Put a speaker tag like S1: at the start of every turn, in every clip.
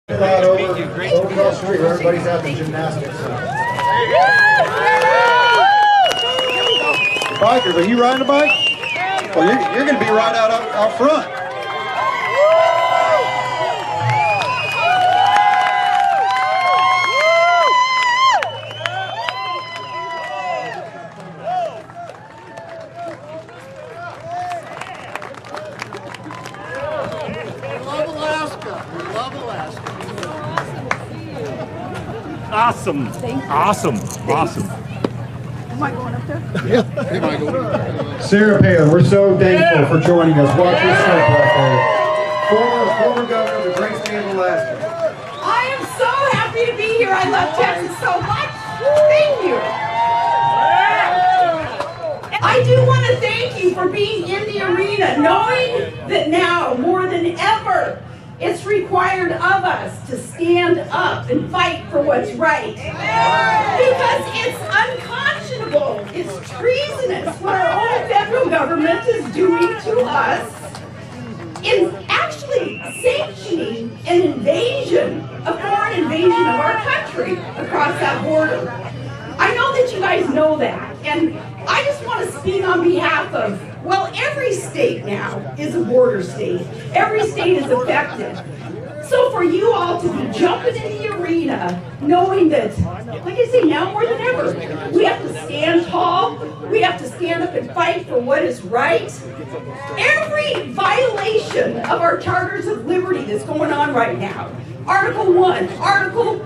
S1: That over the street where everybody's having gymnastics. Bikers, are you riding a bike? Well, you're going to be right out front.
S2: Awesome. Awesome. Awesome.
S3: Am I going up there?
S1: Yeah. Sarah Palin, we're so thankful for joining us. Watch your step right there. Former governor of the great state of Alaska.
S3: I am so happy to be here. I love Texas so much. Thank you. I do want to thank you for being in the arena, knowing that now more than ever, it's required of us to stand up and fight for what's right. Because it's unconscionable, it's treasonous what our own federal government is doing to us in actually sanctioning an invasion, a foreign invasion of our country across that border. I know that you guys know that, and I just want to speak on behalf of, well, every state now is a border state. Every state is affected. So for you all to be jumping in the arena, knowing that, like I say, now more than ever, we have to stand tall, we have to stand up and fight for what is right. Every violation of our charters of liberty that's going on right now, Article 1, Article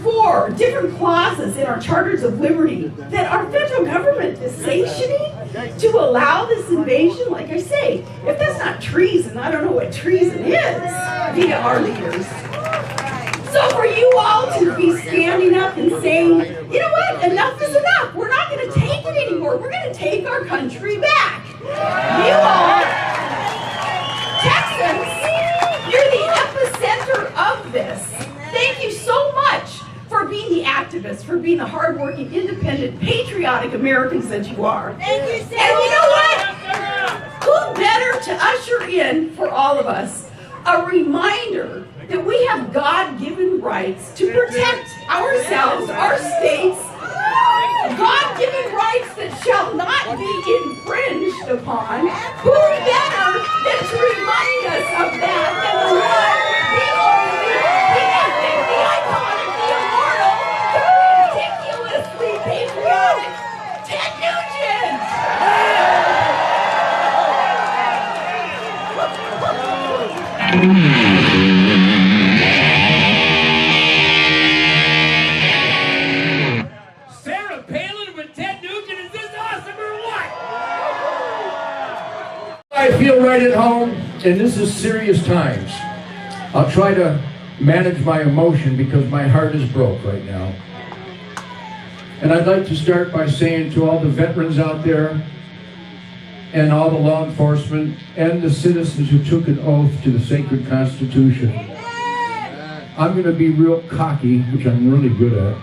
S3: 4 different clauses in our charters of liberty that our federal government is sanctioning to allow this invasion. Like I say, if that's not treason, I don't know what treason is via our leaders. So for you all to be standing up and saying, you know what, enough is enough. We're not going to take it anymore. We're going to take our country back. You all, Texans, you're the epicenter of this. Thank you so much for being the activists, for being the hardworking, independent, patriotic Americans that you are. Thank you, Sarah. And you know what? Who better to usher in for all of us a reminder that we have God-given rights to protect ourselves, our states, God-given rights that shall not be infringed upon. Who better than to remind us of that than the one, the only, the epic, the iconic, the immortal, the ridiculously patriotic Ted Nugent!
S2: Sarah Palin with Ted Nugent. Is this awesome or what?
S4: I feel right at home, and this is serious times. I'll try to manage my emotion because my heart is broke right now. And I'd like to start by saying to all the veterans out there, and all the law enforcement, and the citizens who took an oath to the sacred Constitution, I'm going to be real cocky, which I'm really good at.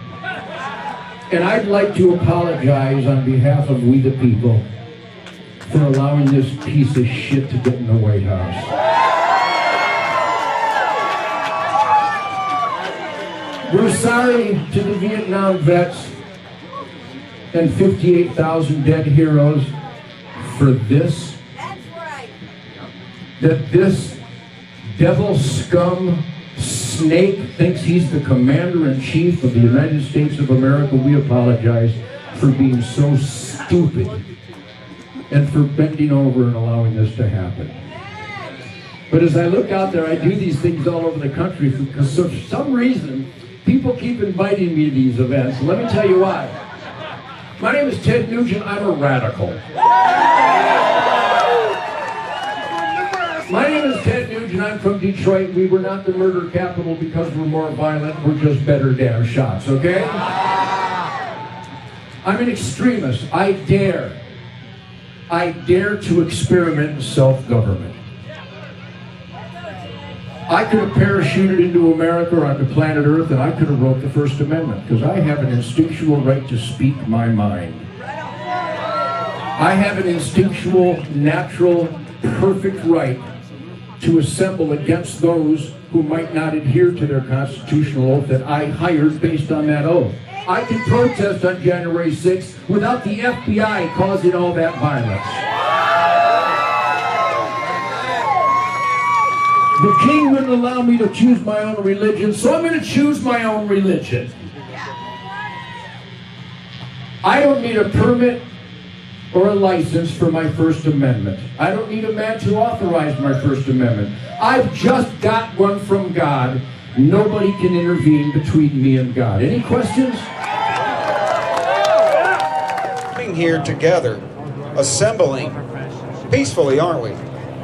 S4: And I'd like to apologize on behalf of we the people for allowing this piece of shit to get in the White House. We're sorry to the Vietnam vets and 58,000 dead heroes for this.
S3: That's right.
S4: That this devil scum snake thinks he's the commander-in-chief of the United States of America. We apologize for being so stupid and for bending over and allowing this to happen. But as I look out there, I do these things all over the country because for some reason, people keep inviting me to these events. Let me tell you why. My name is Ted Nugent. I'm a radical. My name is Ted Nugent. I'm from Detroit. We were not the murder capital because we're more violent. We're just better damn shots, okay? I'm an extremist. I dare to experiment in self-government. I could have parachuted into America or onto planet Earth, and I could have wrote the First Amendment, because I have an instinctual right to speak my mind. I have an instinctual, natural, perfect right to assemble against those who might not adhere to their constitutional oath that I hired based on that oath. I can protest on January 6th without the FBI causing all that violence. The king wouldn't allow me to choose my own religion, so I'm going to choose my own religion. I don't need a permit or a license for my First Amendment. I don't need a man to authorize my First Amendment. I've just got one from God. Nobody can intervene between me and God. Any questions?
S5: Coming here together, assembling peacefully, aren't we?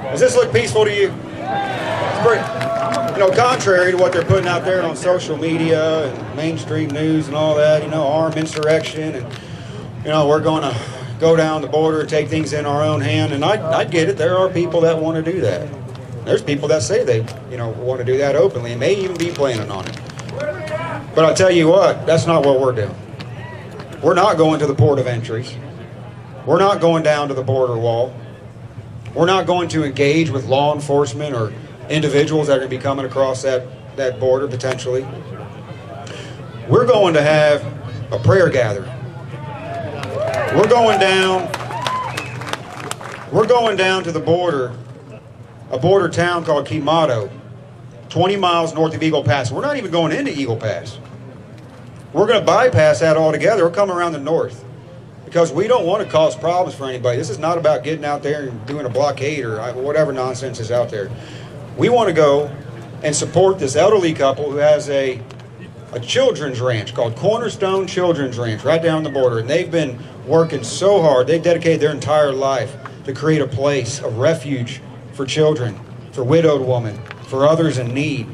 S5: Does this look peaceful to you? It's pretty, contrary to what they're putting out there on social media and mainstream news and all that, armed insurrection and, we're going to go down the border and take things in our own hand. And I get it. There are people that want to do that. There's people that say they, want to do that openly and may even be planning on it. But I'll tell you what, that's not what we're doing. We're not going to the port of entries. We're not going down to the border wall. We're not going to engage with law enforcement or individuals that are going to be coming across that border potentially. We're going to have a prayer gathering. We're going down to the border, a border town called Quemado, 20 miles north of Eagle Pass. We're not even going into Eagle Pass. We're going to bypass that altogether. We're coming around the north because we don't want to cause problems for anybody. This is not about getting out there and doing a blockade or whatever nonsense is out there. We want to go and support this elderly couple who has a children's ranch called Cornerstone Children's Ranch right down the border. And they've been working so hard. They've dedicated their entire life to create a place of refuge for children, for widowed women, for others in need.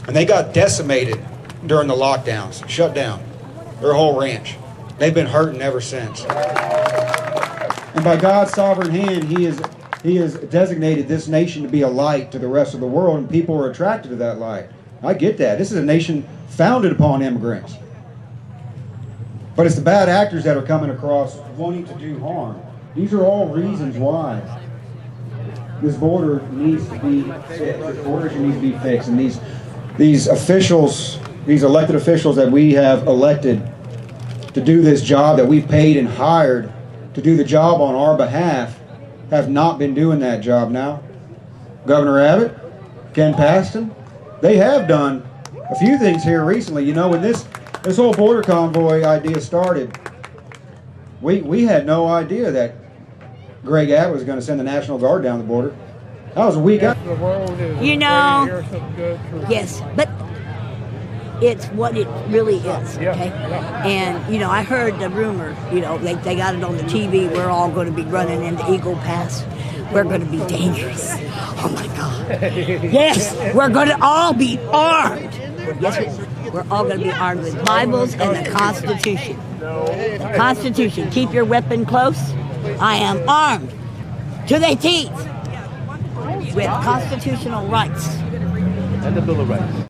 S5: And they got decimated during the lockdowns, shut down, their whole ranch. They've been hurting ever since. And by God's sovereign hand, He has designated this nation to be a light to the rest of the world, and people are attracted to that light. I get that. This is a nation founded upon immigrants. But it's the bad actors that are coming across wanting to do harm. These are all reasons why this border needs to be fixed. This border needs to be fixed. And these officials, these elected officials that we have elected to do this job, that we've paid and hired to do the job on our behalf, have not been doing that job now. Governor Abbott, Ken Paxton, they have done a few things here recently. When this whole border convoy idea started, we had no idea that Greg Abbott was going to send the National Guard down the border. That was a week out.
S6: Yes, but it's what it really is, okay? And, I heard the rumor, they got it on the TV, we're all going to be running into Eagle Pass. We're going to be dangerous. Oh, my God. Yes, we're going to all be armed. Yes, we're all going to be armed with Bibles and the Constitution. The Constitution. Keep your weapon close. I am armed to the teeth with constitutional rights.
S7: And the Bill of Rights.